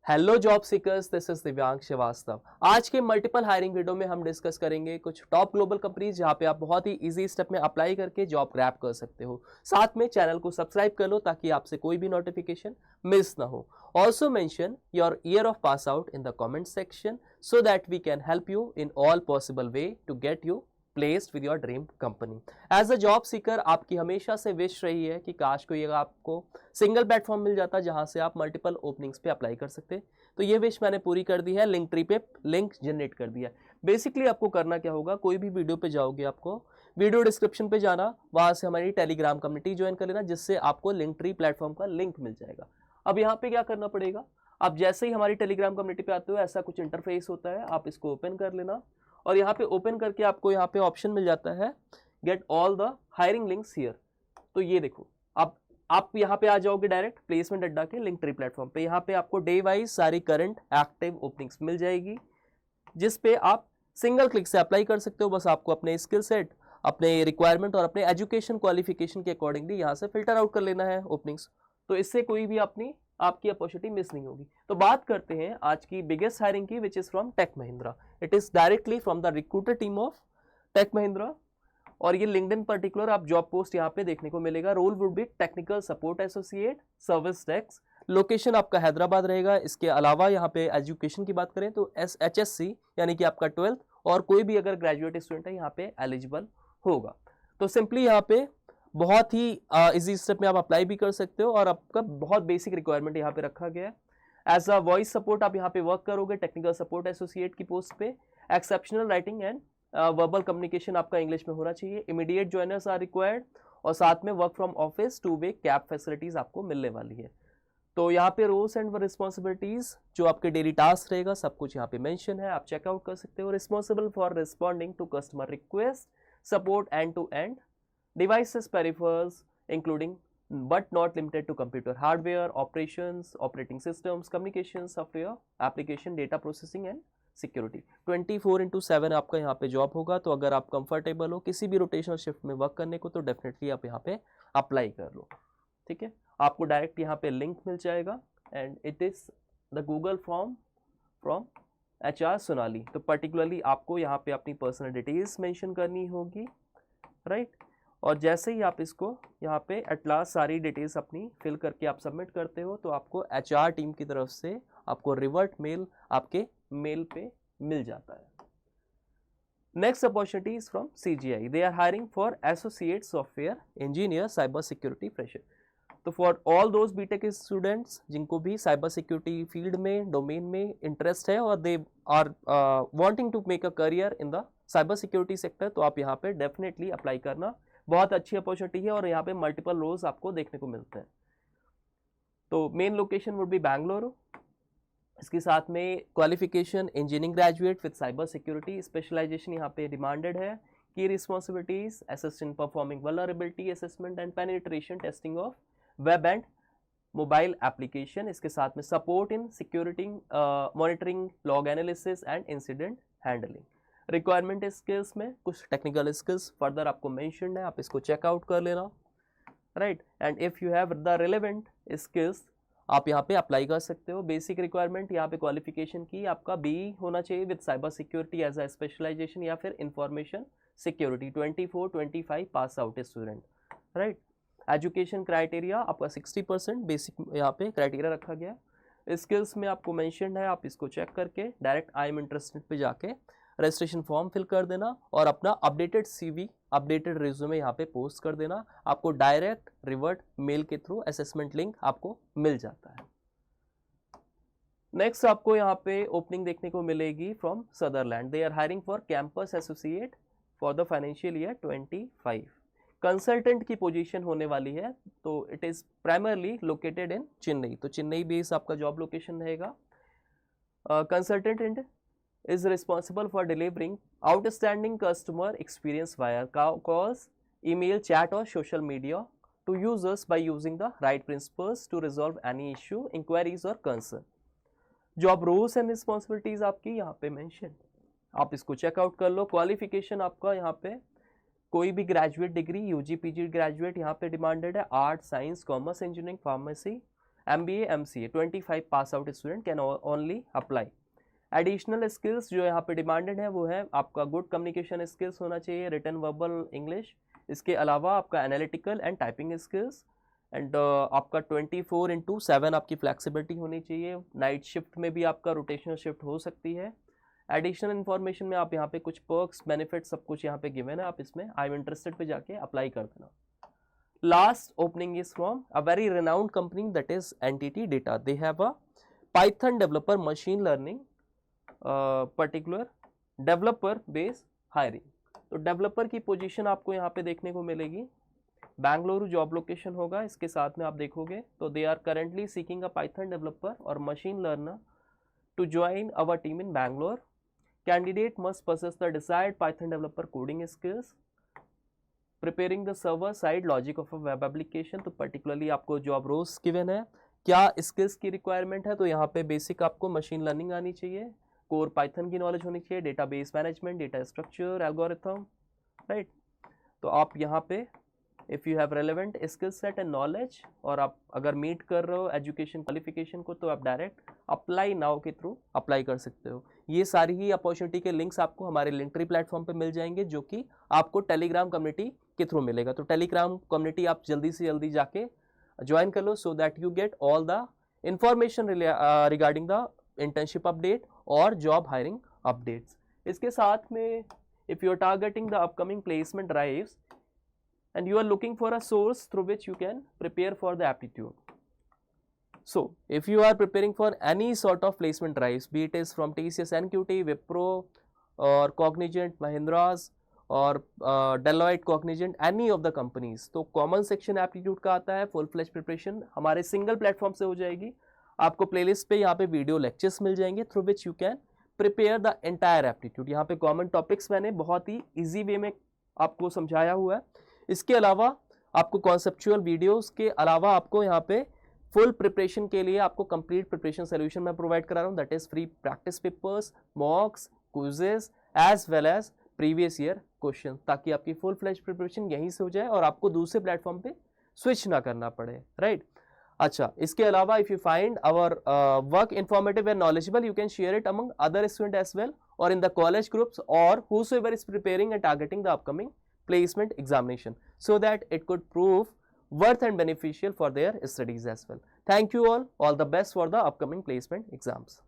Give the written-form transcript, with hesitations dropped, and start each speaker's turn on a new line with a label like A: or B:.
A: Hello job seekers, this is दिव्यांग श्रीवास्तव। आज के मल्टीपल हायरिंग वीडियो में हम डिस्कस करेंगे कुछ टॉप ग्लोबल कंपनीज जहां पे आप बहुत ही इजी स्टेप में अप्लाई करके जॉब ग्रैब कर सकते हो। साथ में चैनल को सब्सक्राइब कर लो ताकि आपसे कोई भी नोटिफिकेशन मिस ना हो। Also mention your year of pass out in the comment section so that we can help you in all possible way to get you placed with your dream company. As a job seeker आपकी हमेशा से wish रही है कि काश कोई आपको single platform मिल जाता जहां से आप मल्टीपल ओपनिंग्स पे अप्लाई कर सकते। तो ये विश मैंने पूरी कर दी है, लिंक ट्री पे लिंक जनरेट कर दिया है। बेसिकली आपको करना क्या होगा, कोई भी वीडियो पे जाओगे आपको वीडियो डिस्क्रिप्शन पे जाना, वहां से हमारी टेलीग्राम कम्युनिटी ज्वाइन कर लेना जिससे आपको लिंक ट्री प्लेटफॉर्म का लिंक मिल जाएगा। अब यहाँ पे क्या करना पड़ेगा, आप जैसे ही हमारी टेलीग्राम कम्युनिटी पे आते हो ऐसा कुछ इंटरफेस होता है, आप इसको ओपन कर लेना और यहाँ पे ओपन करके आपको यहाँ पे ऑप्शन मिल जाता है gate all the hiring links here. तो ये देखो, आप यहाँ पे आ जाओगे डायरेक्ट प्लेसमेंट अड्डा के लिंक ट्री प्लेटफॉर्म पे। यहाँ पे आपको डे वाइज सारी करंट एक्टिव ओपनिंग्स मिल जाएगी जिस पे आप सिंगल क्लिक से अप्लाई कर सकते हो। बस आपको अपने स्किल सेट, अपने रिक्वायरमेंट और अपने एजुकेशन क्वालिफिकेशन के अकॉर्डिंगली यहाँ से फिल्टर आउट कर लेना है ओपनिंग्स। तो इससे कोई भी आपकी अपॉर्चुनिटी मिस नहीं होगी। तो बात करते हैं आज की बिगेस्ट हायरिंग की, which is from Tech Mahindra. It is directly from the recruiter team of Tech Mahindra और ये लिंक्डइन पर्टिकुलर आप जॉब पोस्ट यहाँ पे देखने को मिलेगा। Role would be technical support associate service desk. Location आपका हैदराबाद रहेगा। इसके अलावा यहाँ पे एजुकेशन की बात करें तो HSC यानी कि आपका 12th और कोई भी अगर ग्रेजुएट स्टूडेंट है यहाँ पे एलिजिबल होगा। तो सिंपली यहाँ पे बहुत ही इजी स्टेप में आप अप्लाई भी कर सकते हो और आपका बहुत बेसिक रिक्वायरमेंट यहाँ पे रखा गया है। एज अ वॉइस सपोर्ट आप यहाँ पे वर्क करोगे टेक्निकल सपोर्ट एसोसिएट की पोस्ट पे। Exceptional writing and verbal communication आपका इंग्लिश में होना चाहिए। इमीडिएट ज्वाइनर्स आर रिक्वायर्ड और साथ में work from office 2 way cab facilities आपको मिलने वाली है। तो यहाँ पे रोल्स एंड रिस्पॉन्सिबिलिटीज जो आपके डेली टास्क रहेगा सब कुछ यहाँ पे मेंशन है, आप चेकआउट कर सकते हो। Responsible for responding to customer request, support end to end devices peripherals including but not limited to computer hardware, operations, operating systems, communication software, application, data processing and security. 24/7 आपका यहाँ पे job होगा। तो अगर आप कंफर्टेबल हो किसी भी रोटेशनल शिफ्ट में वर्क करने को तो डेफिनेटली आप यहाँ पे अप्लाई कर लो। ठीक है, आपको डायरेक्ट यहाँ पे लिंक मिल जाएगा and it is the Google form from HR Sonali. तो पर्टिकुलरली आपको यहाँ पे अपनी पर्सनल डिटेल्स मेंशन करनी होगी, राइट। और जैसे ही आप इसको यहाँ पे एट लास्ट सारी डिटेल्स अपनी फिल करके आप सबमिट करते हो तो आपको HR टीम की तरफ से आपको रिवर्ट मेल आपके मेल पे मिल जाता है। Next opportunity is from CGI। They are hiring for associate software engineer cyber security fresher. तो for all those BTech students जिनको भी साइबर सिक्योरिटी फील्ड में डोमेन में इंटरेस्ट है और they are wanting to make a career in the cyber security sector, तो आप यहाँ पे डेफिनेटली अप्लाई करना। बहुत अच्छी अपॉर्चुनिटी है और यहाँ पे मल्टीपल रोल्स आपको देखने को मिलते हैं। तो main location would be Bangalore. इसके साथ में qualification engineering graduate with cyber security specialisation यहाँ पे डिमांडेड है। Key responsibilities assist in performing vulnerability assessment and penetration testing of web and mobile application. इसके साथ में support in security monitoring, log analysis and incident handling. Requirement skills में कुछ technical skills further आपको mentioned है, आप इसको चेकआउट कर लेना, right. And if you have the relevant skills आप यहाँ पे अप्लाई कर सकते हो। बेसिक रिक्वायरमेंट यहाँ पे क्वालिफिकेशन की आपका BE होना चाहिए with cyber security as a specialisation या फिर information security. 24-25 pass out student, right. Education criteria आपका 60% बेसिक यहाँ पे क्राइटेरिया रखा गया। स्किल्स में आपको मेंशन्ड है, आप इसको चेक करके डायरेक्ट आई एम इंटरेस्टेड पे जाके रजिस्ट्रेशन फॉर्म फिल कर देना और अपना अपडेटेड CV, अपडेटेड रिज्यूमे यहाँ पे पोस्ट कर देना। आपको डायरेक्ट रिवर्ट मेल के थ्रू असेसमेंट लिंक आपको मिल जाता है। नेक्स्ट आपको यहाँ पे ओपनिंग देखने को मिलेगी from Sutherland. They are hiring for campus associate for the financial year 25। Consultant की पोजीशन होने वाली है। तो it is primarily located in Chennai. तो चेन्नई बेस आपका जॉब लोकेशन रहेगा। Consultant is responsible for delivering outstanding customer experience via calls, email, chat or social media to users by using the right principles to resolve any issue, inquiries or concern. Job roles and responsibilities आपकी यहाँ पे mention, आप इसको checkout कर लो। Qualification आपका यहाँ पे कोई भी graduate degree UG PG graduate यहाँ पे डिमांडेड है। Art, science, commerce, engineering, pharmacy MBA MCA 25 pass out student can only apply. Additional skills जो यहाँ पे डिमांडेड है वो है आपका गुड कम्युनिकेशन स्किल्स होना चाहिए, रिटन वर्बल इंग्लिश, इसके अलावा आपका analytical and typing skills, and आपका 24/7 आपकी फ्लेक्सिबिलिटी होनी चाहिए। नाइट शिफ्ट में भी आपका रोटेशनल शिफ्ट हो सकती है। एडिशनल इन्फॉर्मेशन में आप यहाँ पे कुछ पर्क्स बेनिफिट सब कुछ यहाँ पे गिवन है, आप इसमें आई एम इंटरेस्टेड पे जाके अप्लाई कर देना। Last opening is from a very renowned company that is NTT data. They have a Python developer machine learning particular developer base hiring. तो डेवलपर की पोजीशन आपको यहाँ पे देखने को मिलेगी, बेंगलुरु जॉब लोकेशन होगा। इसके साथ में आप देखोगे तो they are currently seeking a Python developer और machine learner to join our team in Bangalore. Candidate must possess the desired Python developer coding skills, preparing the server side logic of a web application। तो particularly आपको job roles given है, क्या skills की requirement है, तो यहाँ पे basic आपको मशीन लर्निंग आनी चाहिए, कोर पाइथन की नॉलेज होनी चाहिए, database management, data structure, algorithm, right. तो आप यहाँ पे if you have relevant skill set and knowledge और आप अगर मीट कर रहे हो एजुकेशन क्वालिफिकेशन को, तो आप डायरेक्ट अप्लाई नाउ के थ्रू अप्लाई कर सकते हो। ये सारी ही अपॉर्चुनिटी के लिंक्स आपको हमारे लिंक्ट्री प्लेटफॉर्म पे मिल जाएंगे, जो कि आपको टेलीग्राम कम्युनिटी के थ्रू मिलेगा। तो टेलीग्राम कम्युनिटी आप जल्दी से जल्दी जाके ज्वाइन कर लो, so that you get all the information regarding the internship update और जॉब हायरिंग अपडेट्स। इसके साथ में if you are targeting the upcoming placement drives and you are looking for a source through which you can prepare for the aptitude. So if you are preparing for any sort of placement drives, be it is from TCS, NQT, Wipro or Cognizant, Mahindras or Deloitte, Cognizant, any of the companies, तो common section aptitude का आता है। Full fledge preparation हमारे single platform से हो जाएगी। आपको playlist पे यहाँ पे वीडियो लेक्चर्स मिल जाएंगे through which you can prepare the entire aptitude. यहाँ पे कॉमन टॉपिक्स मैंने बहुत ही ईजी वे में आपको समझाया हुआ है। इसके अलावा आपको कॉन्सेप्चुअल वीडियोस के अलावा आपको यहाँ पे फुल प्रिपरेशन के लिए आपको कंप्लीट प्रिपरेशन सोल्यूशन मैं प्रोवाइड करा रहा हूँ, that is free practice papers, mocks, quizzes as well as previous year question, ताकि आपकी फुल फ्लेज प्रिपरेशन यहीं से हो जाए और आपको दूसरे प्लेटफॉर्म पे स्विच ना करना पड़े, राइट। अच्छा, इसके अलावा if you find our work informative and knowledgeable, you can share it among other student as well और इन द कॉलेज ग्रुप्स और whosoever is preparing and targeting the upcoming placement examination, so that it could prove worth and beneficial for their studies as well. Thank you all the best for the upcoming placement exams.